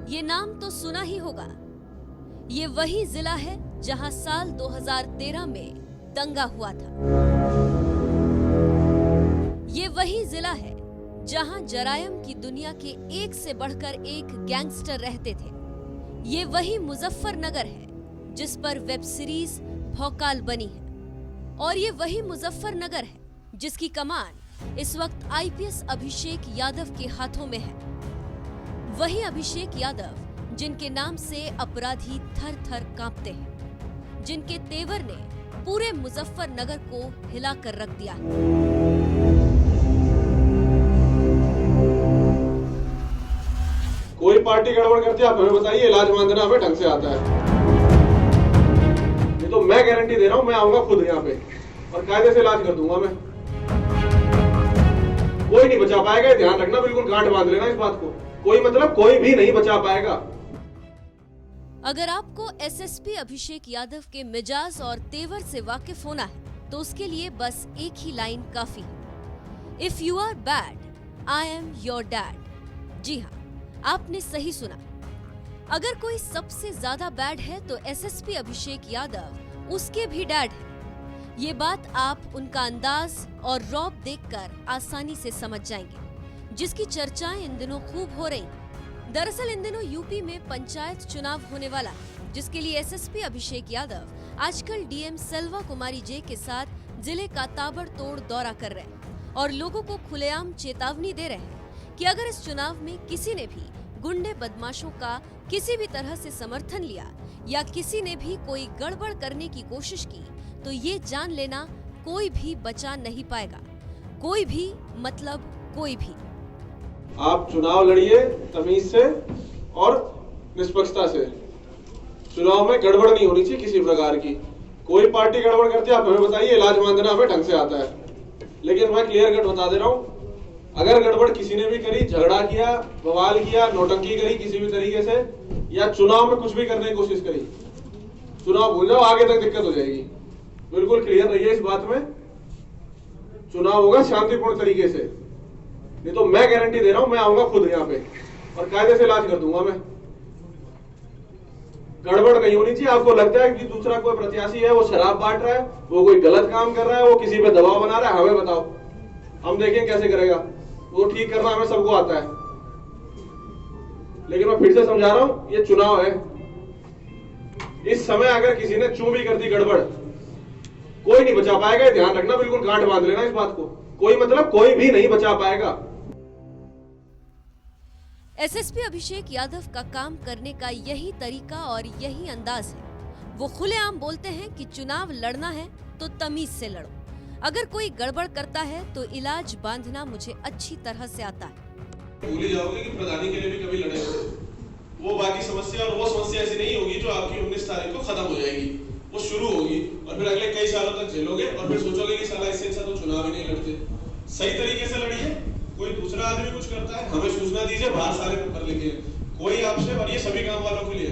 ये नाम तो सुना ही होगा। ये वही जिला है जहां साल 2013 में दंगा हुआ था। ये वही जिला है जहां जरायम की दुनिया के एक से बढ़कर एक गैंगस्टर रहते थे। ये वही मुजफ्फरनगर है जिस पर वेब सीरीज भौकाल बनी है। और ये वही मुजफ्फरनगर है जिसकी कमान इस वक्त आईपीएस अभिषेक यादव के हाथों में है। वही अभिषेक यादव जिनके नाम से अपराधी थर थर कांपते हैं, जिनके तेवर ने पूरे मुजफ्फरनगर को हिलाकर रख दिया। कोई पार्टी गड़बड़ करती है आप हमें बताइए, इलाज मांगना हमें ढंग से आता है। ये तो मैं गारंटी दे रहा हूं, मैं आऊंगा खुद यहाँ पे और कायदे से इलाज कर दूंगा मैं। कोई नहीं बचा पाएगा, ध्यान रखना, बिल्कुल गांठ बांध लेना इस बात को। कोई मतलब कोई भी नहीं बचा पाएगा। अगर आपको एसएसपी अभिषेक यादव के मिजाज और तेवर से वाकिफ होना है तो उसके लिए बस एक ही लाइन काफी है। If you are bad I am your dad. जी हाँ, आपने सही सुना। अगर कोई सबसे ज्यादा बैड है तो एसएसपी अभिषेक यादव उसके भी डैड है। ये बात आप उनका अंदाज और रौब देखकर आसानी से समझ जाएंगे, जिसकी चर्चाएं इन दिनों खूब हो रही। दरअसल इन दिनों यूपी में पंचायत चुनाव होने वाला है, जिसके लिए एसएसपी अभिषेक यादव आजकल डीएम सेल्वा कुमारी जे के साथ जिले का ताबड़तोड़ दौरा कर रहे हैं और लोगों को खुलेआम चेतावनी दे रहे हैं कि अगर इस चुनाव में किसी ने भी गुंडे बदमाशों का किसी भी तरह से समर्थन लिया या किसी ने भी कोई गड़बड़ करने की कोशिश की तो ये जान लेना कोई भी बचा नहीं पाएगा। कोई भी मतलब कोई भी। आप चुनाव लड़िए तमीज से और निष्पक्षता से। चुनाव में गड़बड़ नहीं होनी चाहिए किसी प्रकार की। कोई पार्टी गड़बड़ करती है आप हमें बताइए, इलाज मांगना हमें ढंग से आता है। लेकिन मैं क्लियर कट बता दे रहा हूँ, अगर गड़बड़ किसी ने भी करी, झगड़ा किया, बवाल किया, नौटंकी करी किसी भी तरीके से, या चुनाव में कुछ भी करने की कोशिश करी, चुनाव भूल जाओ, आगे तक दिक्कत हो जाएगी। बिल्कुल क्लियर रहिए इस बात में। चुनाव होगा शांतिपूर्ण तरीके से, नहीं तो मैं गारंटी दे रहा हूं, मैं आऊंगा खुद यहाँ पे और कायदे से इलाज कर दूंगा मैं। गड़बड़ नहीं होनी चाहिए। आपको लगता है कि दूसरा कोई प्रत्याशी है वो शराब बांट रहा है, वो कोई गलत काम कर रहा है, वो किसी पे दबाव बना रहा है, हमें बताओ, हम देखें कैसे करेगा। वो ठीक करना हमें सबको आता है। लेकिन मैं फिर से समझा रहा हूं, ये चुनाव है। इस समय अगर किसी ने चूं भी कर दी गड़बड़, कोई नहीं बचा पाएगा, ध्यान रखना, बिल्कुल गांठ बांध लेना इस बात को। कोई मतलब कोई भी नहीं बचा पाएगा। एसएसपी अभिषेक यादव का काम करने का यही तरीका और यही अंदाज है। वो खुलेआम बोलते हैं कि चुनाव लड़ना है तो तमीज से लड़ो। अगर कोई गड़बड़ करता है तो इलाज बांधना मुझे अच्छी तरह से आता है। भूल ही जाओगे कि प्रधानी के लिए भी कभी लड़े थे। वो बाकी समस्या और वो समस्या ऐसी नहीं होगी जो आपकी 19 तारीख को खत्म हो जाएगी। वो शुरू होगी और फिर अगले कई सालों तक झेलोगे और फिर सोचोगे कि साला इससे अच्छा तो चुनाव ही नहीं लड़ते। सही तरीके से लड़िए। कोई दूसरा आदमी कुछ करता है हमें सूचना दीजिए, बाहर सारे पेपर लिखे। कोई आपसे, और ये सभी काम वालों के लिए,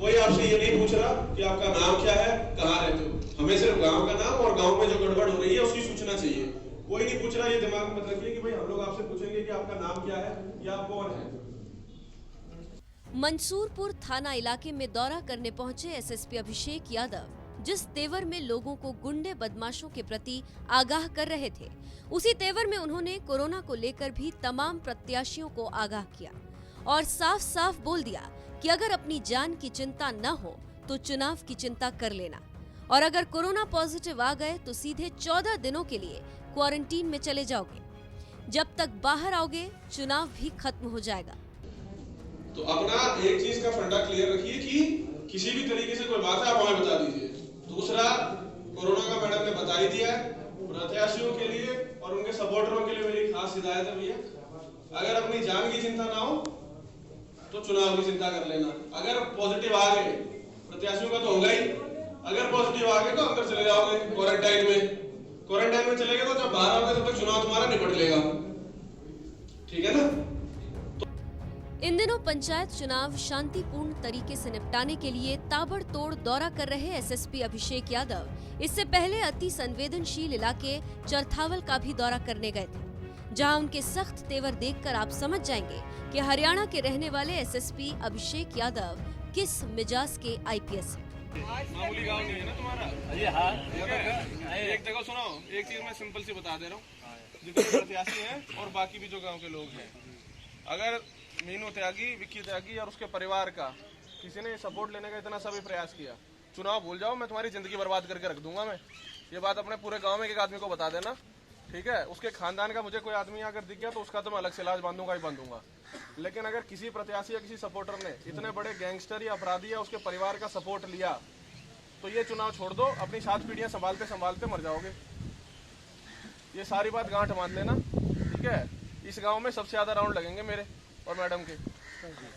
कोई आपसे ये नहीं पूछ रहा कि आपका नाम क्या है, कहाँ रहते हो। हमें सिर्फ गांव का नाम और गांव में जो गड़बड़ हो रही है उसकी सूचना चाहिए। कोई नहीं पूछ रहा। ये दिमाग में मत रखिए कि भाई हम लोग आपसे पूछेंगे कि आपका नाम क्या है या आप कौन है। मंसूरपुर थाना इलाके में दौरा करने पहुंचे एसएसपी अभिषेक यादव जिस तेवर में लोगों को गुंडे बदमाशों के प्रति आगाह कर रहे थे, उसी तेवर में उन्होंने कोरोना को लेकर भी तमाम प्रत्याशियों को आगाह किया और साफ साफ बोल दिया कि अगर अपनी जान की चिंता न हो तो चुनाव की चिंता कर लेना, और अगर कोरोना पॉजिटिव आ गए तो सीधे 14 दिनों के लिए क्वारंटीन में चले जाओगे। जब तक बाहर आओगे चुनाव भी खत्म हो जाएगा। तो अपना एक चीज का फंडा क्लियर रखिए कि किसी भी तरीके से कोई बात है आप हमें बता दीजिए। दूसरा, कोरोना का मैडम ने बता ही दिया है। प्रत्याशियों के लिए और उनके सपोर्टरों के लिए मेरी खास हिदायत है भैया, अगर अपनी जान की चिंता ना हो तो चुनाव की चिंता कर लेना। अगर पॉजिटिव आ गए, प्रत्याशियों का तो होगा ही, अगर पॉजिटिव आ गए तो अंदर चले जाओगे क्वारंटाइन में। क्वारंटाइन में चले गए तो जब बाहर आओगे तब तक चुनाव तुम्हारा निपट लेगा। ठीक है ना। इन दिनों पंचायत चुनाव शांतिपूर्ण तरीके से निपटाने के लिए ताबड़तोड़ दौरा कर रहे एसएसपी अभिषेक यादव इससे पहले अति संवेदनशील इलाके चरथावल का भी दौरा करने गए थे, जहां उनके सख्त तेवर देखकर आप समझ जाएंगे कि हरियाणा के रहने वाले एसएसपी अभिषेक यादव किस मिजाज के आईपीएस हैं। मामूली गांव नहीं है ना तुम्हारा? हाँ। एक जगह सुनो, एक चीज मैं सिंपल सी बता दे रहा हूँ, जितने प्रत्याशी हैं और बाकी भी जो गांव के लोग हैं, अगर मीनू त्यागी, विक्की त्यागी और उसके परिवार का किसी ने सपोर्ट लेने का इतना सा भी प्रयास किया, चुनाव भूल जाओ, मैं तुम्हारी जिंदगी बर्बाद करके रख दूंगा। मैं ये बात अपने पूरे गांव में एक आदमी को बता देना, ठीक है? उसके खानदान का मुझे कोई आदमी अगर दिख गया तो उसका तो मैं अलग से इलाज बांधूंगा ही बांधूंगा। लेकिन अगर किसी प्रत्याशी या किसी सपोर्टर ने इतने बड़े गैंगस्टर या अपराधी या उसके परिवार का सपोर्ट लिया तो ये चुनाव छोड़ दो, अपनी 7 पीढ़ियां संभालते संभालते मर जाओगे। ये सारी बात गांठ मान लेना, ठीक है? इस गांव में सबसे ज्यादा राउंड लगेंगे मेरे और मैडम के,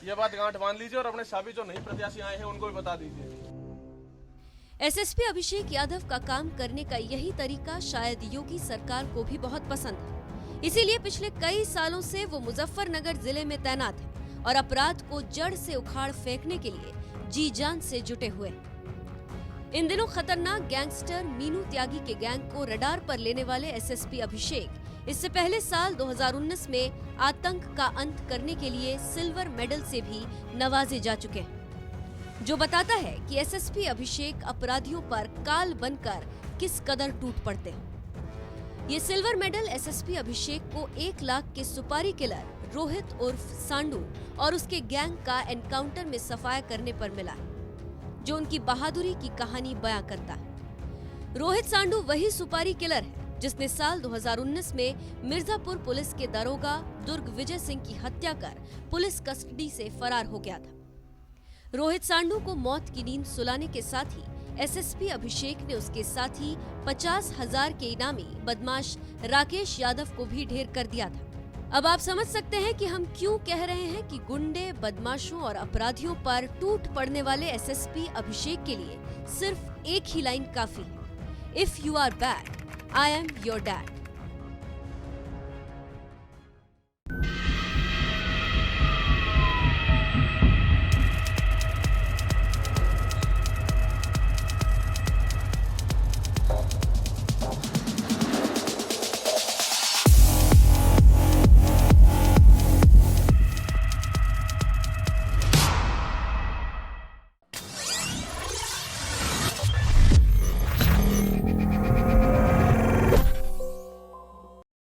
ये बात गांठ मान लीजिए और अपने साबित जो नई प्रत्याशी आए हैं उनको भी बता दीजिए। एसएसपी अभिषेक यादव का काम करने का यही तरीका शायद योगी सरकार को भी बहुत पसंद है। इसीलिए पिछले कई सालों से वो मुजफ्फरनगर जिले में तैनात है और अपराध को जड़ से उखाड़ फेंकने के लिए जी जान से जुटे हुए हैं। इन दिनों खतरनाक गैंगस्टर मीनू त्यागी के गैंग को रडार पर लेने वाले एसएसपी अभिषेक इससे पहले साल 2019 में आतंक का अंत करने के लिए सिल्वर मेडल से भी नवाजे जा चुके हैं, जो बताता है कि एसएसपी अभिषेक अपराधियों पर काल बनकर किस कदर टूट पड़ते हैं। ये सिल्वर मेडल एसएसपी अभिषेक को 1 लाख के सुपारी किलर रोहित उर्फ सांडू और उसके गैंग का एनकाउंटर में सफाया करने पर मिला, जो उनकी बहादुरी की कहानी बयां करता है। रोहित सांडू वही सुपारी किलर है जिसने साल 2019 में मिर्जापुर पुलिस के दरोगा दुर्ग विजय सिंह की हत्या कर पुलिस कस्टडी से फरार हो गया था। रोहित सांडू को मौत की नींद सुलाने के साथ ही एसएसपी अभिषेक ने उसके साथी 50,000 के इनामी बदमाश राकेश यादव को भी ढेर कर दिया था। अब आप समझ सकते हैं कि हम क्यों कह रहे हैं कि गुंडे, बदमाशों और अपराधियों पर टूट पड़ने वाले एसएसपी अभिषेक के लिए सिर्फ एक ही लाइन काफी है, if you are bad, I am your dad.